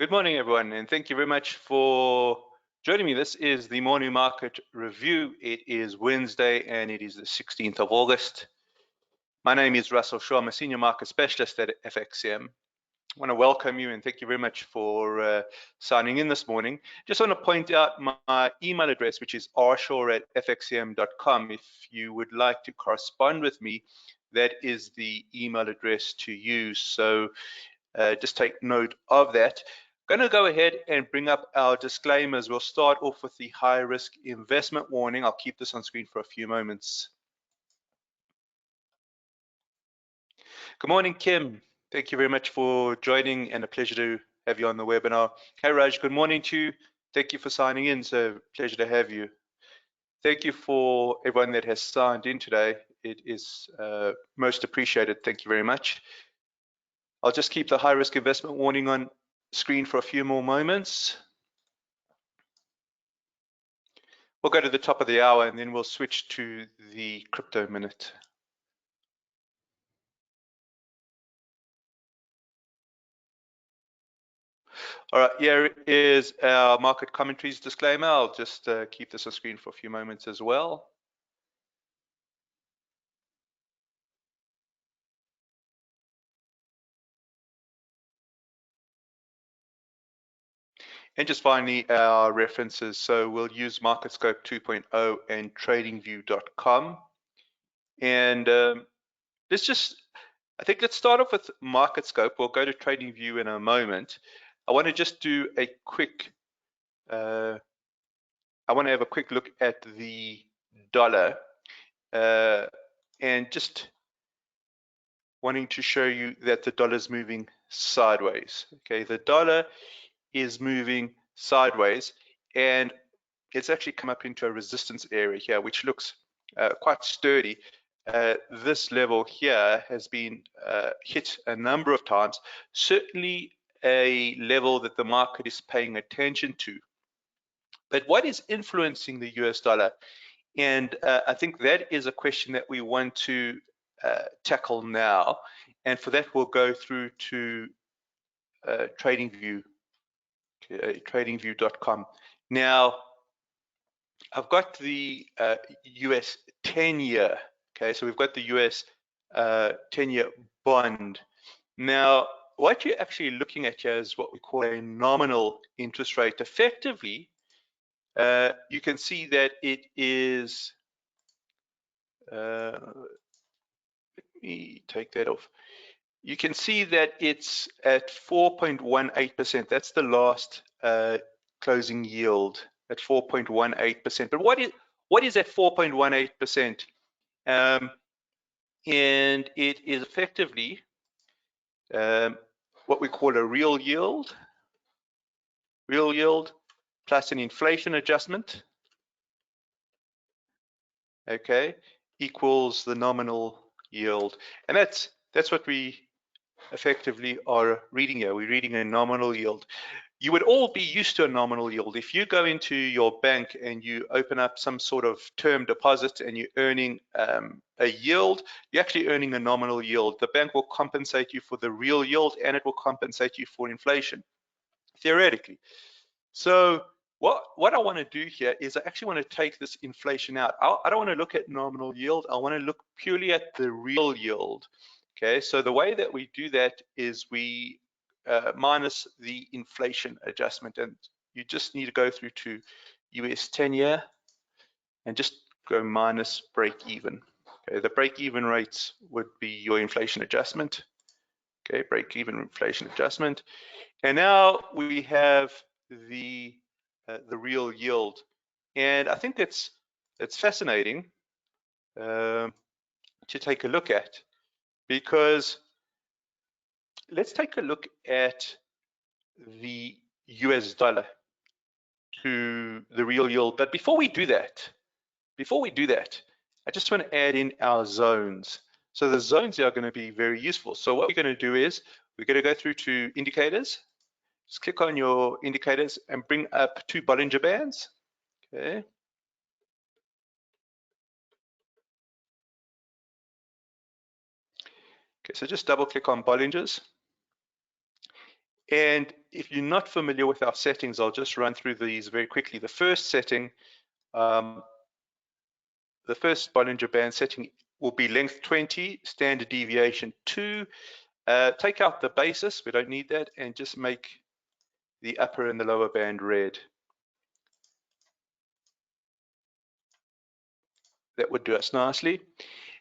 Good morning, everyone, and thank you very much for joining me. This is the morning market review. It is Wednesday and it is the 16th of August. My name is Russell Shaw. I'm a senior market specialist at FXCM. I want to welcome you and thank you very much for signing in this morning. Just want to point out my email address, which is rshaw@fxcm.com. If you would like to correspond with me, that is the email address to use. So just take note of that. I'm going to go ahead and bring up our disclaimers. We'll start off with the high risk investment warning. I'll keep this on screen for a few moments. Good morning, Kim. Thank you very much for joining and a pleasure to have you on the webinar. Hey, Raj, good morning to you. Thank you for signing in. So pleasure to have you. Thank you for everyone that has signed in today. It is most appreciated. Thank you very much. I'll just keep the high risk investment warning on screen for a few more moments. We'll go to the top of the hour and then we'll switch to the crypto minute. All right, here is our market commentaries disclaimer. I'll just keep this on screen for a few moments as well. And just finally, our references. So we'll use MarketScope 2.0 and TradingView.com. And let's start off with MarketScope. We'll go to TradingView in a moment. I want to just do a quick, I want to have a quick look at the dollar and just wanting to show you that the dollar is moving sideways. Okay, the dollar is moving sideways and it's actually come up into a resistance area here, which looks quite sturdy. This level here has been hit a number of times, certainly a level that the market is paying attention to. But what is influencing the US dollar? And I think that is a question that we want to tackle now. And for that, we'll go through to TradingView, TradingView.com. Now, I've got the US 10-year. Okay, so we've got the US 10-year bond. Now, what you're actually looking at here is what we call a nominal interest rate. Effectively, you can see that it is, let me take that off. You can see that it's at 4.18%. That's the last closing yield at 4.18%. But what is at 4.18%? And it is effectively what we call a real yield plus an inflation adjustment, okay, equals the nominal yield. And that's what we effectively are reading here. We're reading a nominal yield. You would all be used to a nominal yield. If you go into your bank and you open up some sort of term deposit and you're earning a yield, you're actually earning a nominal yield. The bank will compensate you for the real yield and it will compensate you for inflation, theoretically. So what I want to do here is I actually want to take this inflation out. I don't want to look at nominal yield. I want to look purely at the real yield. Okay, so the way that we do that is we minus the inflation adjustment, and you just need to go through to US 10-year and just go minus break even. Okay, the break even rates would be your inflation adjustment. Okay, break even inflation adjustment, and now we have the real yield, and I think that's fascinating to take a look at, because let's take a look at the US dollar to the real yield. But before we do that, I just want to add in our zones. So the zones are going to be very useful. So what we're going to do is we're going to go through to indicators. Just click on your indicators and bring up 2 Bollinger Bands. Okay. Okay, so just double click on Bollingers. And if you're not familiar with our settings, I'll just run through these very quickly. The first setting, the first Bollinger Band setting will be length 20, standard deviation 2. Take out the basis, we don't need that, and just make the upper and the lower band red. That would do us nicely.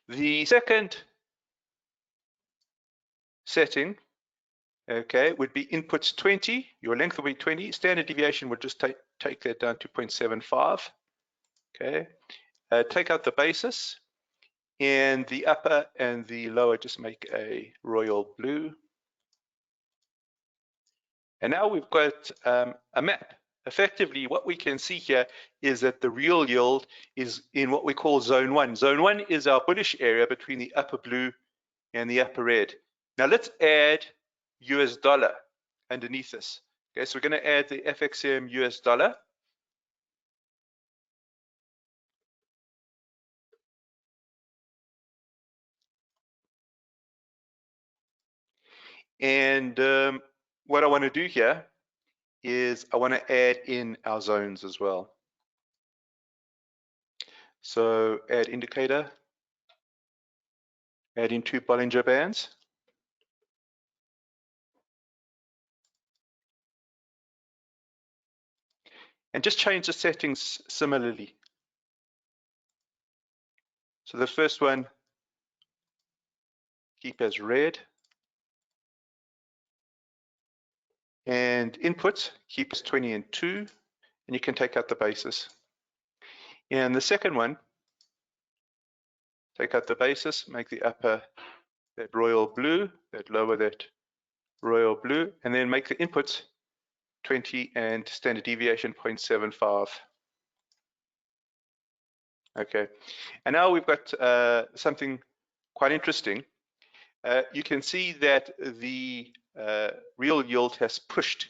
The second setting, okay, would be inputs 20. Your length will be 20. Standard deviation would just take that down to 0.75. Okay. Take out the basis, and the upper and the lower just make a royal blue. And now we've got a map. Effectively, what we can see here is that the real yield is in what we call zone 1. Zone 1 is our bullish area between the upper blue and the upper red. Now let's add US dollar underneath this. Okay, so we're going to add the FXCM US dollar. And what I want to do here is I want to add in our zones as well. So add indicator, add in 2 Bollinger Bands. And just change the settings similarly. So the first one, keep as red. And inputs, keep as 20 and 2. And you can take out the basis. And the second one, take out the basis, make the upper that royal blue, that lower that royal blue, and then make the inputs 20 and standard deviation 0.75. Okay, and now we've got something quite interesting. You can see that the real yield has pushed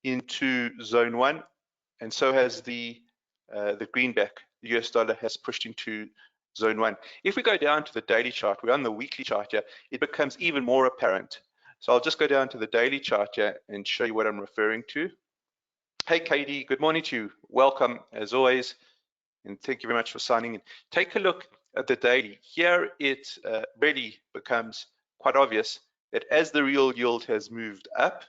into zone 1, and so has the greenback. The US dollar has pushed into zone 1. If we go down to the daily chart, we're on the weekly chart here, it becomes even more apparent. So I'll just go down to the daily chart here and show you what I'm referring to. Hey, Katie, good morning to you. Welcome, as always, and thank you very much for signing in. Take a look at the daily. Here it really becomes quite obvious that as the real yield has moved up,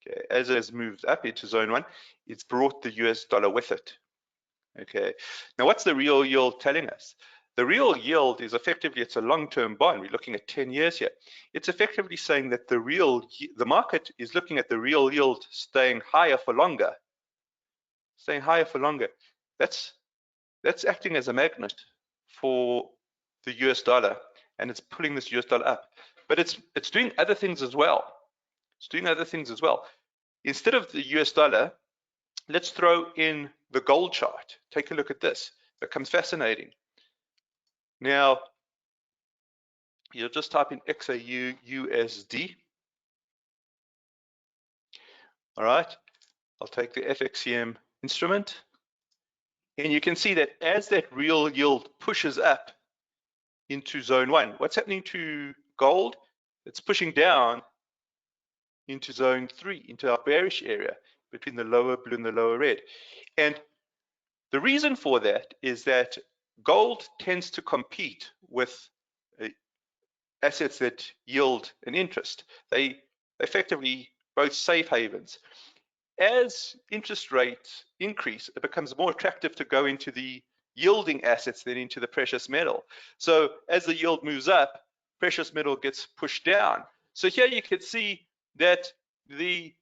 okay, as it has moved up into zone 1, it's brought the US dollar with it. Okay, now what's the real yield telling us? The real yield is effectively, it's a long-term bond. We're looking at 10 years here. It's effectively saying that the market is looking at the real yield staying higher for longer. Staying higher for longer. That's acting as a magnet for the US dollar, and it's pulling this US dollar up. But it's doing other things as well. It's doing other things as well. Instead of the US dollar, let's throw in the gold chart. Take a look at this. It becomes fascinating. Now, you'll just type in XAU USD. All right. I'll take the FXCM instrument. And you can see that as that real yield pushes up into zone 1, what's happening to gold? It's pushing down into zone 3, into our bearish area between the lower blue and the lower red. And the reason for that is that gold tends to compete with assets that yield an interest. They effectively both safe havens. As interest rates increase, it becomes more attractive to go into the yielding assets than into the precious metal. So as the yield moves up, precious metal gets pushed down. So here you can see that the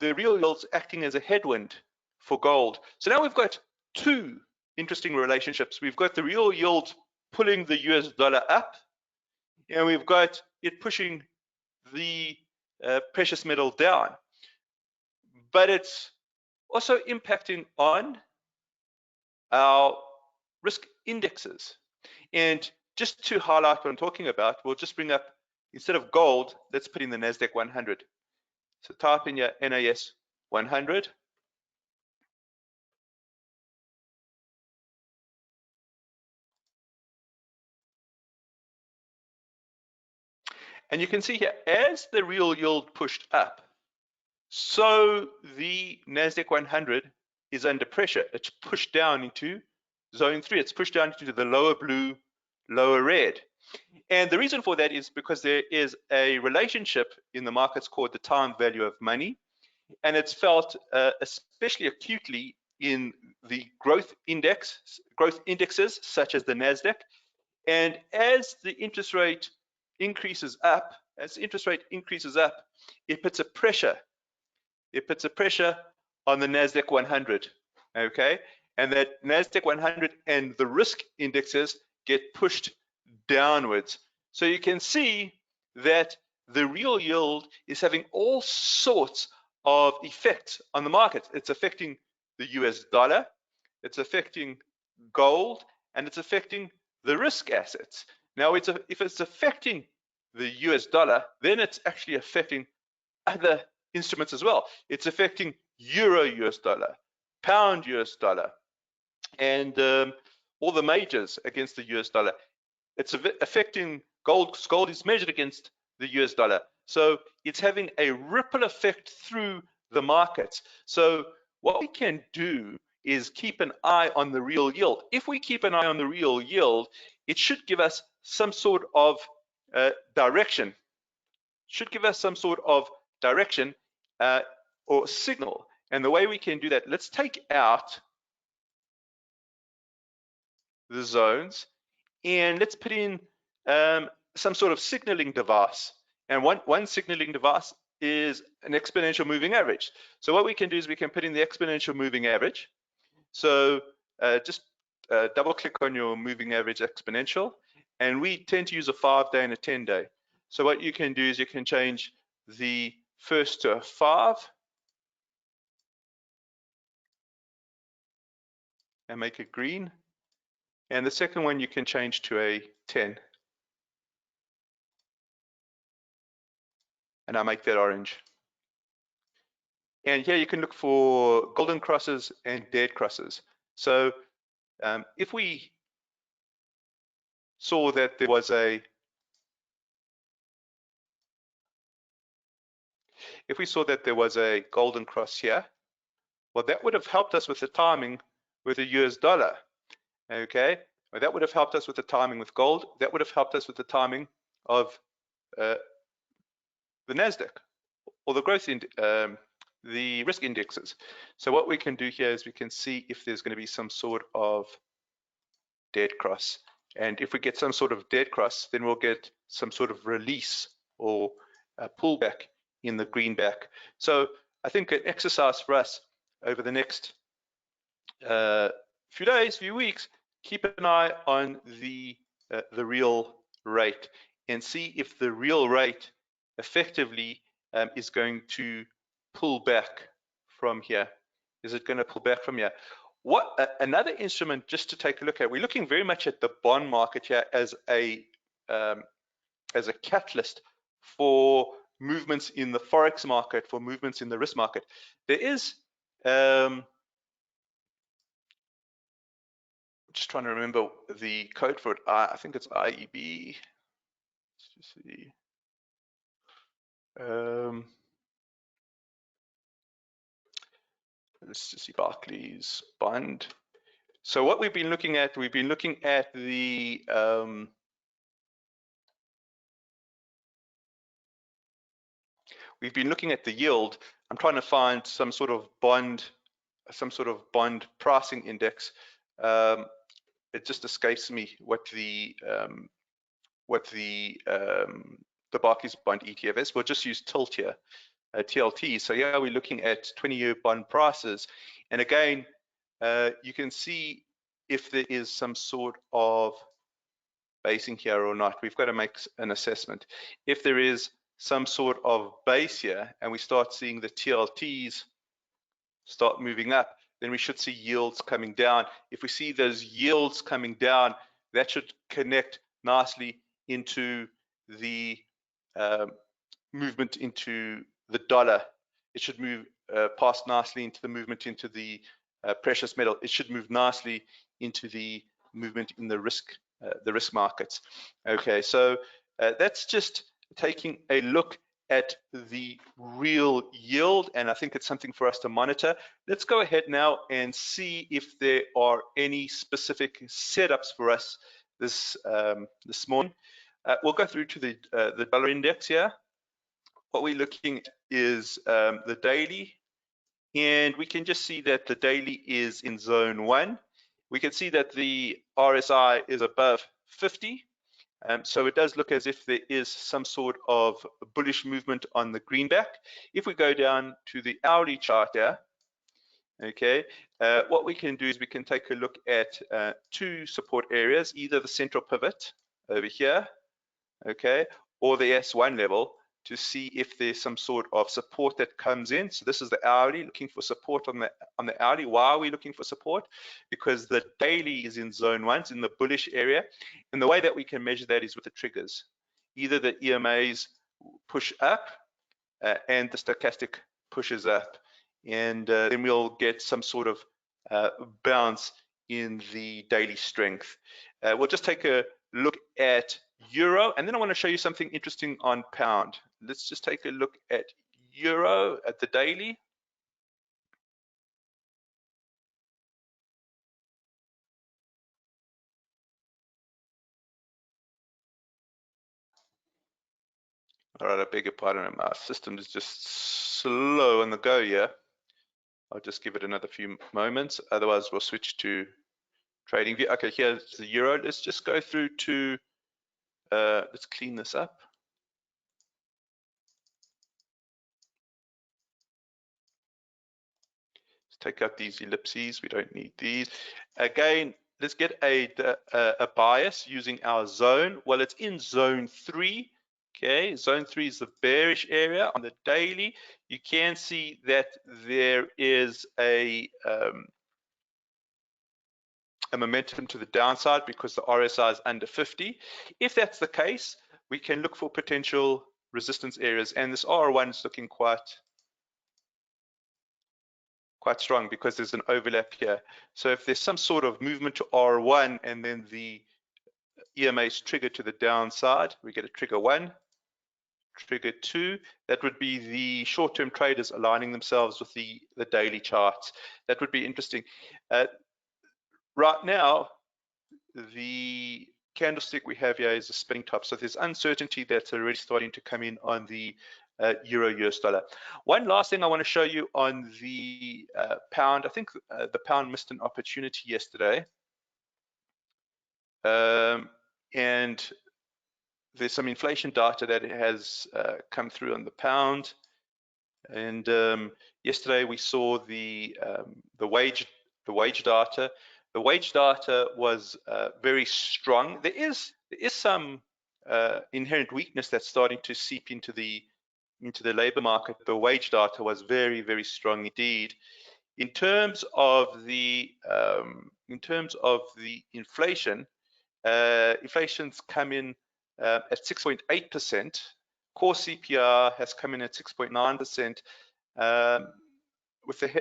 real yield's acting as a headwind for gold. So now we've got two interesting relationships. We've got the real yield pulling the US dollar up, and we've got it pushing the precious metal down. But it's also impacting on our risk indexes. And just to highlight what I'm talking about, we'll just bring up, instead of gold, let's put in the NASDAQ 100. So type in your NAS 100. And you can see here, as the real yield pushed up, so the NASDAQ 100 is under pressure. It's pushed down into zone 3. It's pushed down into the lower blue, lower red. And the reason for that is because there is a relationship in the markets called the time value of money. And it's felt especially acutely in the growth indexes, such as the NASDAQ. And as the interest rate increases up, it puts a pressure on the NASDAQ 100, okay? And that NASDAQ 100 and the risk indexes get pushed downwards. So you can see that the real yield is having all sorts of effects on the market. It's affecting the US dollar, it's affecting gold, and it's affecting the risk assets. Now, if it's affecting the US dollar, then it's actually affecting other instruments as well. It's affecting euro US dollar, pound US dollar, and all the majors against the US dollar. It's affecting gold, because gold is measured against the US dollar. So it's having a ripple effect through the markets. So what we can do is keep an eye on the real yield. If we keep an eye on the real yield, it should give us some sort of direction. Or signal. And the way we can do that, let's take out the zones and let's put in some sort of signaling device. And one signaling device is an exponential moving average. So what we can do is we can put in the exponential moving average. So just double click on your moving average exponential, and we tend to use a 5-day and a 10-day. So what you can do is you can change the first to a 5 and make it green, and the second one you can change to a 10 and I'll make that orange. And here you can look for golden crosses and dead crosses. So if we saw that there was a golden cross here, well, that would have helped us with the timing with the US dollar, okay? Well, that would have helped us with the timing with gold. That would have helped us with the timing of the NASDAQ or the growth in the risk indexes. So what we can do here is we can see if there's going to be some sort of dead cross. And if we get some sort of dead cross, then we'll get some sort of release or a pullback in the greenback. So I think an exercise for us over the next few days, few weeks, keep an eye on the real rate and see if the real rate effectively is going to pull back from here. Is it going to pull back from here? Another instrument just to take a look at, we're looking very much at the bond market here as a catalyst for movements in the Forex market, for movements in the risk market. There is, I'm just trying to remember the code for it. I think it's IEB. Let's just see. Let's just see, Barclays bond. So what we've been looking at the yield. I'm trying to find some sort of bond pricing index. It just escapes me what the Barclays bond ETF is. We'll just use Tilt here, TLT. So yeah, we're looking at 20-year bond prices, and again, you can see if there is some sort of basing here or not. We've got to make an assessment. If there is some sort of base here and we start seeing the TLTs start moving up, then we should see yields coming down. If we see those yields coming down, that should connect nicely into the movement into the dollar. It should move past nicely into the movement into the precious metal. It should move nicely into the movement in the risk markets. Okay, so that's just taking a look at the real yield, and I think it's something for us to monitor. Let's go ahead now and see if there are any specific setups for us this morning. We'll go through to the dollar index here. What we're looking at is the daily, and we can just see that the daily is in zone 1. We can see that the RSI is above 50. So it does look as if there is some sort of bullish movement on the greenback. If we go down to the hourly chart here, okay, what we can do is we can take a look at two support areas, either the central pivot over here, okay, or the S1 level, to see if there's some sort of support that comes in. So this is the hourly, looking for support on the hourly. Why are we looking for support? Because the daily is in zone 1, it's in the bullish area. And the way that we can measure that is with the triggers. Either the EMAs push up and the stochastic pushes up. And then we'll get some sort of bounce in the daily strength. We'll just take a look at euro, and then I want to show you something interesting on pound. Let's just take a look at euro at the daily. All right, I beg your pardon, my system is just slow on the go here. I'll just give it another few moments, otherwise we'll switch to trading view. Okay, here's the euro. Let's just go through to, let's clean this up. Let's take out these ellipses, we don't need these. Again, let's get a bias using our zone. Well, it's in zone 3. Okay, zone 3 is the bearish area on the daily. You can see that there is a momentum to the downside because the RSI is under 50. If that's the case, we can look for potential resistance areas, and this R1 is looking quite strong because there's an overlap here. So if there's some sort of movement to R1 and then the EMA is triggered to the downside, we get a trigger 1, trigger 2. That would be the short-term traders aligning themselves with the daily charts. That would be interesting. Right now, the candlestick we have here is a spinning top, so there's uncertainty that's already starting to come in on the euro US dollar. One last thing I want to show you on the pound. I think the pound missed an opportunity yesterday, and there's some inflation data that has come through on the pound. And yesterday we saw the wage data. The wage data was very strong. There is some inherent weakness that's starting to seep into the labor market. The wage data was very, very strong indeed. In terms of the inflation, inflation's come in at 6.8%. Core CPI has come in at 6.9%.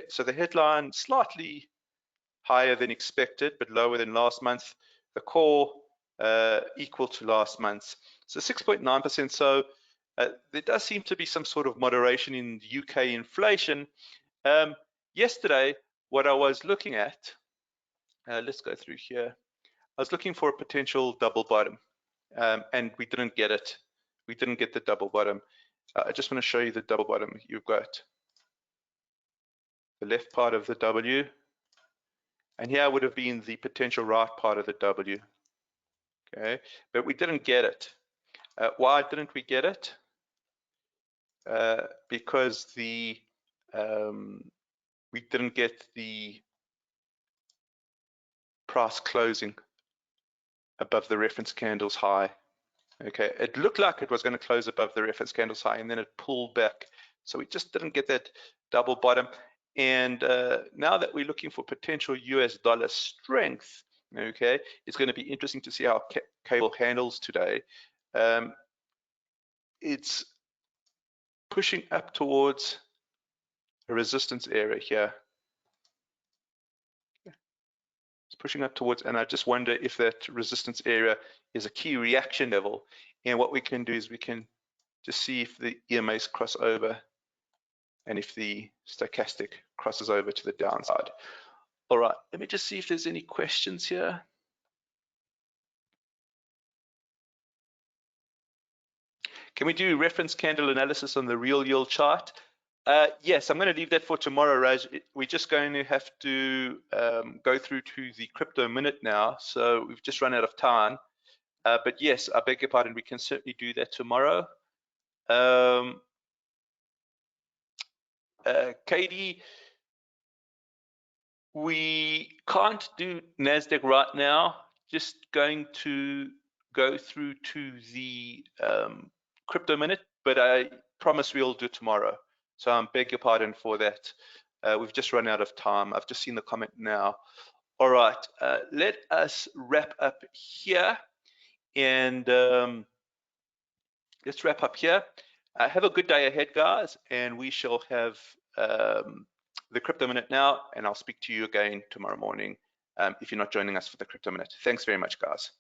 So the headline slightly higher than expected, but lower than last month. The core equal to last month's. So 6.9%. So there does seem to be some sort of moderation in UK inflation. Yesterday, what I was looking at, let's go through here. I was looking for a potential double bottom, and we didn't get it. We didn't get the double bottom. I just want to show you the double bottom. You've got the left part of the W, and here would have been the potential right part of the W. Okay, but we didn't get it. Why didn't we get it? Because we didn't get the price closing above the reference candle's high. Okay, it looked like it was going to close above the reference candle's high, and then it pulled back. So we just didn't get that double bottom. And now that we're looking for potential US dollar strength, okay, it's going to be interesting to see how cable handles today. It's pushing up towards a resistance area here. It's pushing up towards, and I just wonder if that resistance area is a key reaction level. And what we can do is we can Just see if the EMAs cross over and if the stochastic crosses over to the downside. All right, let me just see if there's any questions here. Can we do reference candle analysis on the real yield chart? Yes, I'm going to leave that for tomorrow, Raj. We're just going to have to go through to the crypto minute now, so we've just run out of time. But yes, I beg your pardon, we can certainly do that tomorrow. Katie, we can't do NASDAQ right now. Just going to go through to the crypto minute, but I promise we'll do it tomorrow. So I beg your pardon for that. We've just run out of time. I've just seen the comment now. All right, let us wrap up here. And let's wrap up here. Have a good day ahead, guys, and we shall have the crypto minute now, and I'll speak to you again tomorrow morning if you're not joining us for the crypto minute. Thanks very much, guys.